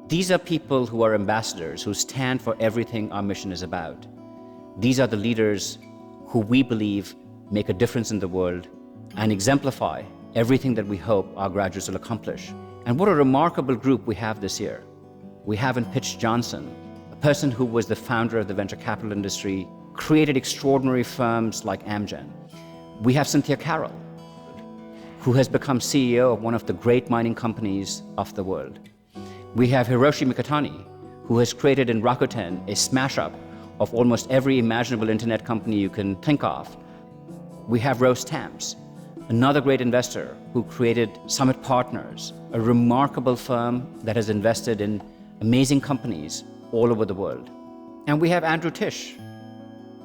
These are people who are ambassadors, who stand for everything our mission is about. These are the leaders who we believe make a difference in the world and exemplify everything that we hope our graduates will accomplish. And what a remarkable group we have this year. We have in Pitch Johnson, a person who was the founder of the venture capital industry, created extraordinary firms like Amgen. We have Cynthia Carroll, who has become CEO of one of the great mining companies of the world. We have Hiroshi Mikitani, who has created in Rakuten a smash-up of almost every imaginable internet company you can think of. We have Rose Tamms, another great investor who created Summit Partners, a remarkable firm that has invested in amazing companies all over the world. And we have Andrew Tisch,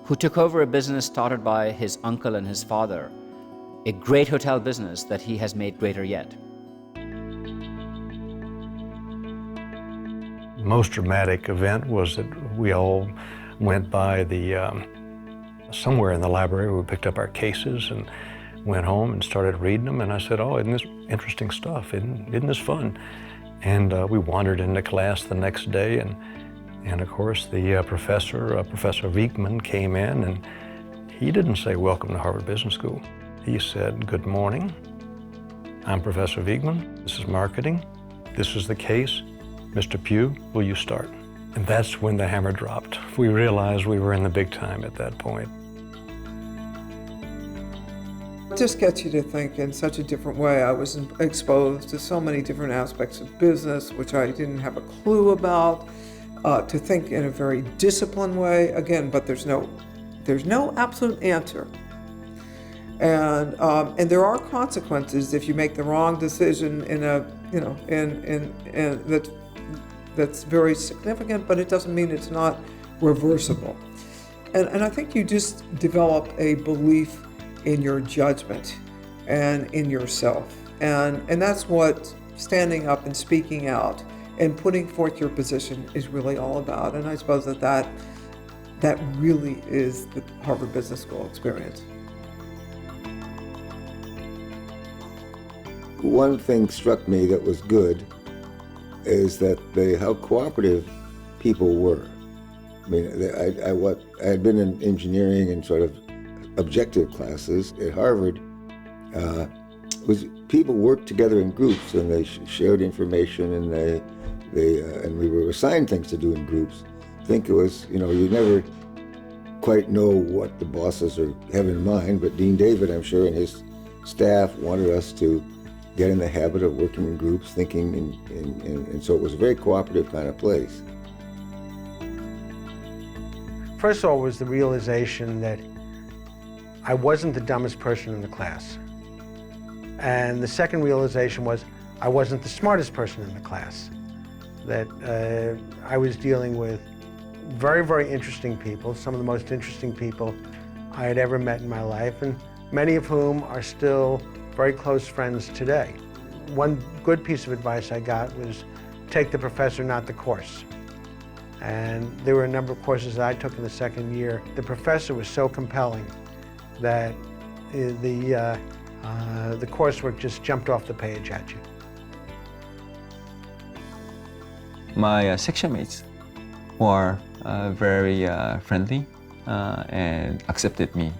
who took over a business started by his uncle and his father, a great hotel business that he has made greater yet. The most dramatic event was that we all went by somewhere in the library. We picked up our cases and went home and started reading them. And I said, "Oh, isn't this interesting stuff? Isn't this fun?" And we wandered into class the next day, and of course the Professor Wiegman came in, and he didn't say, "Welcome to Harvard Business School." He said, "Good morning. I'm Professor Wiegman. This is marketing. This is the case. Mr. Pugh, will you start?" And that's when the hammer dropped. We realized we were in the big time at that point. It just gets you to think in such a different way. I was exposed to so many different aspects of business, which I didn't have a clue about, to think in a very disciplined way. Again, but there's no absolute answer. And there are consequences if you make the wrong decision that's very significant, but it doesn't mean it's not reversible. And I think you just develop a belief in your judgment and in yourself. And that's what standing up and speaking out and putting forth your position is really all about. And I suppose that really is the Harvard Business School experience. One thing struck me that was good is that how cooperative people were. I mean, I had been in engineering and sort of objective classes at Harvard. People worked together in groups, and they shared information, and and we were assigned things to do in groups. I think it was, you never quite know what the bosses have in mind, but Dean David, I'm sure, and his staff wanted us to get in the habit of working in groups, thinking, and so it was a very cooperative kind of place. First of all was the realization that I wasn't the dumbest person in the class. And the second realization was I wasn't the smartest person in the class. That I was dealing with very, very interesting people, some of the most interesting people I had ever met in my life, and many of whom are still very close friends today. One good piece of advice I got was take the professor, not the course. And there were a number of courses that I took in the second year. The professor was so compelling that the coursework just jumped off the page at you. My section mates were very friendly and accepted me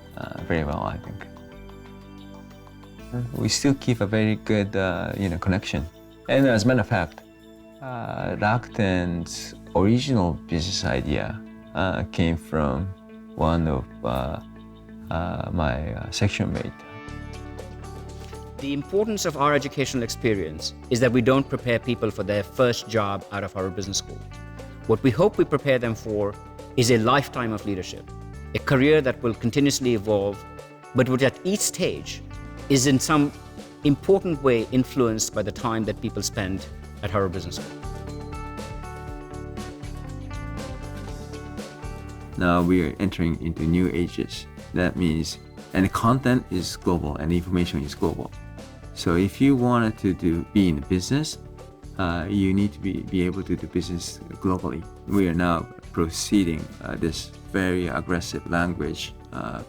very well, I think. We still keep a very good connection. And as a matter of fact, Rakuten's original business idea came from one of my section mate. The importance of our educational experience is that we don't prepare people for their first job out of Harvard Business School. What we hope we prepare them for is a lifetime of leadership, a career that will continuously evolve, but which at each stage is in some important way influenced by the time that people spend at Harvard Business School. Now we are entering into new ages. That means, and the content is global and information is global. So if you wanted to be in business, you need to be able to do business globally. We are now proceeding this very aggressive language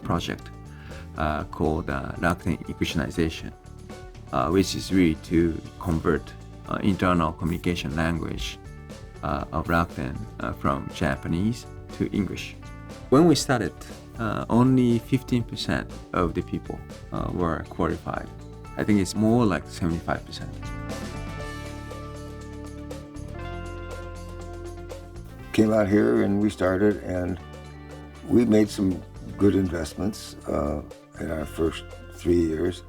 project called Rakuten Equationization, which is really to convert internal communication language of Rakuten from Japanese to English. When we started, only 15% of the people were qualified. I think it's more like 75%. Came out here and we started, and we made some good investments in our first 3 years.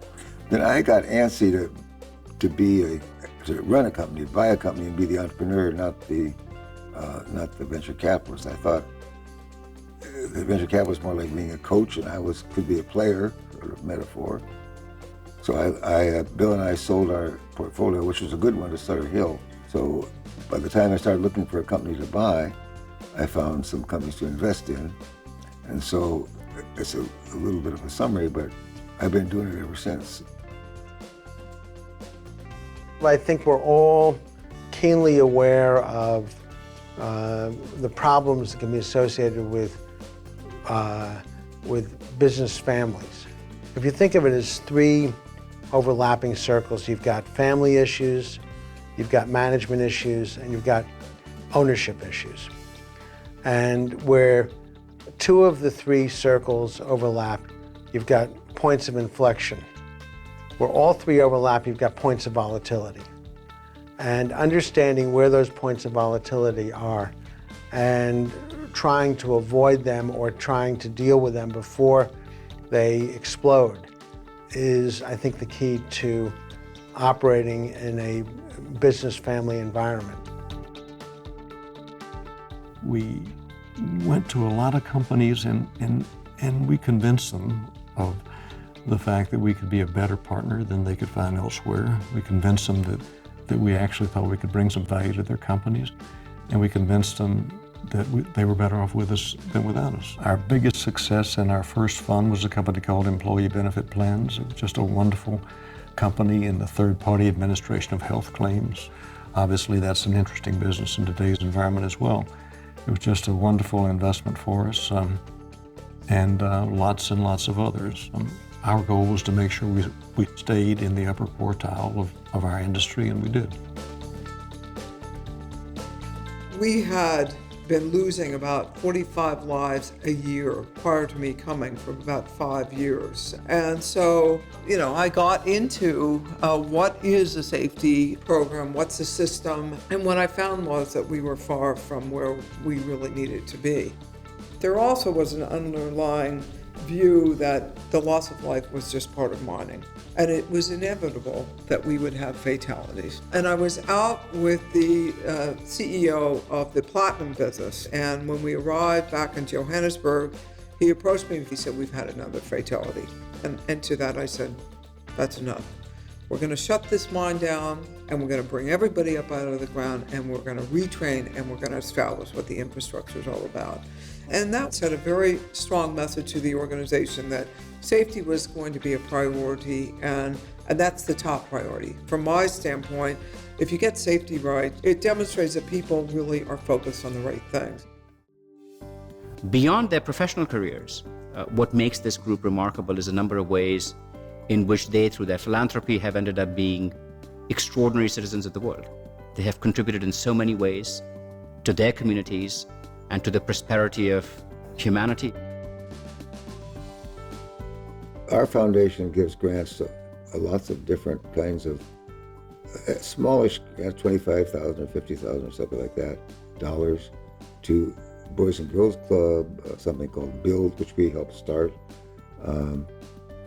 Then I got antsy to run a company, buy a company, and be the entrepreneur, not the venture capitalist. I thought the venture capitalist was more like being a coach, and I could be a player, sort of metaphor. So Bill and I sold our portfolio, which was a good one, to Sutter Hill. So by the time I started looking for a company to buy, I found some companies to invest in. And so it's a little bit of a summary, but I've been doing it ever since. I think we're all keenly aware of the problems that can be associated with business families. If you think of it as three overlapping circles, you've got family issues, you've got management issues, and you've got ownership issues. And where two of the three circles overlap, you've got points of inflection. Where all three overlap, you've got points of volatility. And understanding where those points of volatility are and trying to avoid them or trying to deal with them before they explode is, I think, the key to operating in a business family environment. We went to a lot of companies and we convinced them of the fact that we could be a better partner than they could find elsewhere. We convinced them that we actually thought we could bring some value to their companies, and we convinced them that they were better off with us than without us. Our biggest success in our first fund was a company called Employee Benefit Plans. It was just a wonderful company in the third-party administration of health claims. Obviously, that's an interesting business in today's environment as well. It was just a wonderful investment for us, and lots and lots of others. Our goal was to make sure we stayed in the upper quartile of our industry, and we did. We had been losing about 45 lives a year prior to me coming for about 5 years. And so, I got into what is a safety program, what's a system, and what I found was that we were far from where we really needed to be. There also was an underlying view that the loss of life was just part of mining, and it was inevitable that we would have fatalities. And I was out with the CEO of the platinum business, and when we arrived back in Johannesburg, he approached me and he said, "We've had another fatality." And to that I said, "That's enough. We're going to shut this mine down, and we're going to bring everybody up out of the ground, and we're going to retrain, and we're going to establish what the infrastructure is all about." And that sent a very strong message to the organization that safety was going to be a priority, and that's the top priority. From my standpoint, if you get safety right, it demonstrates that people really are focused on the right things. Beyond their professional careers, what makes this group remarkable is a number of ways in which they, through their philanthropy, have ended up being extraordinary citizens of the world. They have contributed in so many ways to their communities and to the prosperity of humanity. Our foundation gives grants to lots of different kinds of smallish, $25,000 or $50,000 or something like that, dollars, to Boys and Girls Club, something called Build, which we helped start,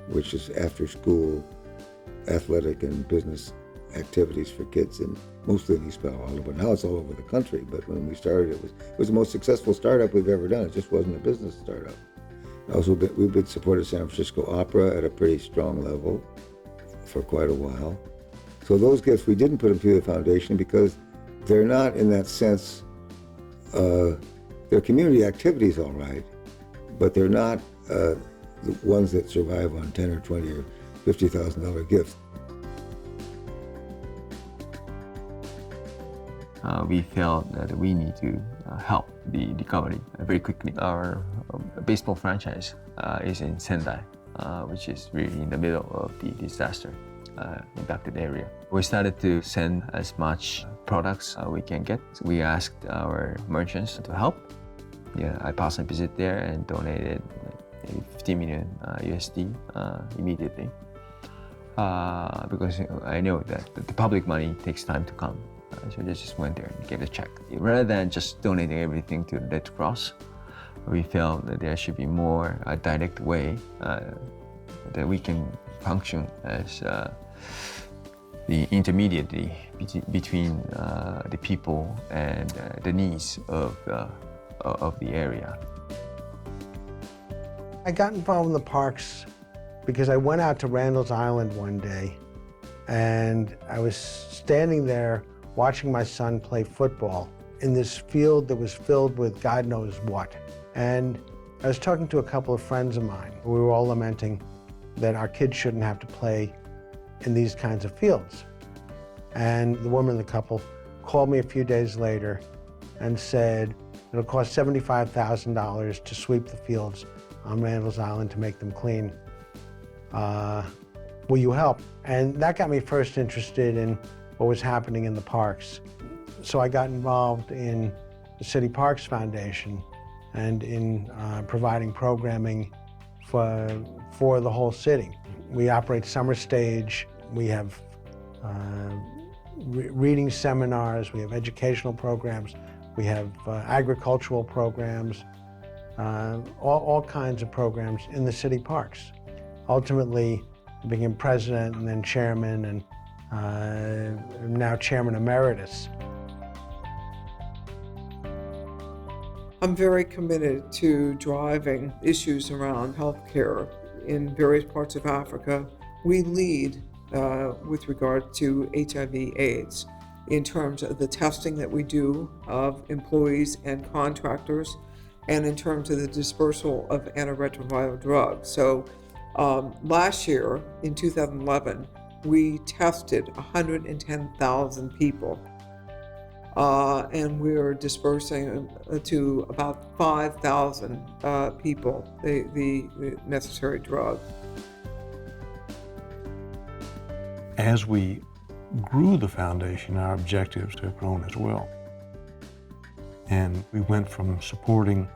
which is after school athletic and business activities for kids, and mostly in East Palo Alto, but now it's all over the country. But when we started, it was the most successful startup we've ever done. It just wasn't a business startup. Also, we've been supported San Francisco Opera at a pretty strong level for quite a while. So those gifts, we didn't put them through the foundation because they're not, in that sense, they're community activities, all right, but they're not the ones that survive on $10 or $20 or $50,000 gifts. We felt that we need to help the recovery very quickly. Our baseball franchise is in Sendai, which is really in the middle of the disaster. impacted area. We started to send as much products we can get. We asked our merchants to help. Yeah, I personally visited there and donated maybe 50 million USD immediately. Because I know that the public money takes time to come. So I just went there and gave a check. Rather than just donating everything to the Red Cross, we felt that there should be more direct way that we can function as the intermediary between the people and the needs of the area. I got involved in the parks because I went out to Randall's Island one day and I was standing there watching my son play football in this field that was filled with God knows what. And I was talking to a couple of friends of mine. We were all lamenting that our kids shouldn't have to play in these kinds of fields. And the woman in the couple called me a few days later and said, it'll cost $75,000 to sweep the fields on Randall's Island to make them clean. Will you help? And that got me first interested in what was happening in the parks. So I got involved in the City Parks Foundation and in providing programming for the whole city. We operate Summer Stage, we have reading seminars, we have educational programs, we have agricultural programs, all kinds of programs in the city parks. Ultimately, I became president and then chairman and now chairman emeritus. I'm very committed to driving issues around healthcare in various parts of Africa. We lead with regard to HIV/AIDS in terms of the testing that we do of employees and contractors, and in terms of the dispersal of antiretroviral drugs. So last year, in 2011, we tested 110,000 people. And we're dispersing to about 5,000 people the necessary drug. As we grew the foundation, our objectives have grown as well. And we went from supporting,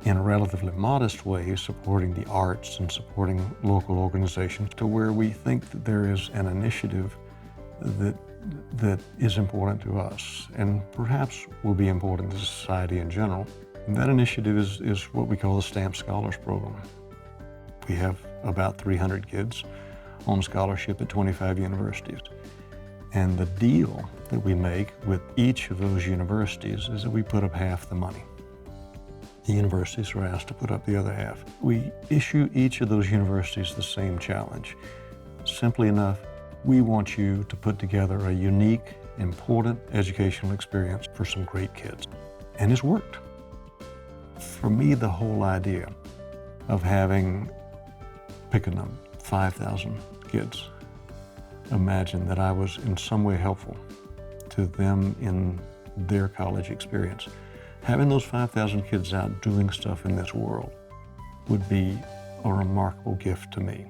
in a relatively modest way, supporting the arts and supporting local organizations, to where we think that there is an initiative that is important to us and perhaps will be important to society in general. And that initiative is what we call the Stamp Scholars Program. We have about 300 kids on scholarship at 25 universities. And the deal that we make with each of those universities is that we put up half the money. The universities are asked to put up the other half. We issue each of those universities the same challenge. Simply enough, we want you to put together a unique, important educational experience for some great kids. And it's worked. For me, the whole idea of having, pick a number, 5,000 kids, imagine that I was in some way helpful to them in their college experience. Having those 5,000 kids out doing stuff in this world would be a remarkable gift to me.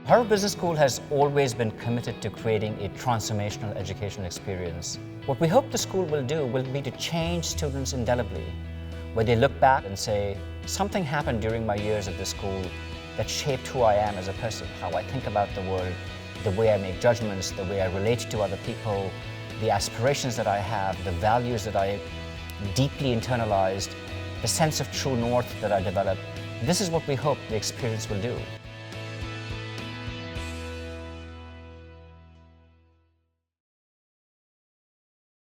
Harvard Business School has always been committed to creating a transformational educational experience. What we hope the school will do will be to change students indelibly, where they look back and say, something happened during my years at this school that shaped who I am as a person, how I think about the world, the way I make judgments, the way I relate to other people, the aspirations that I have, the values that I deeply internalized, the sense of true north that I developed. This is what we hope the experience will do.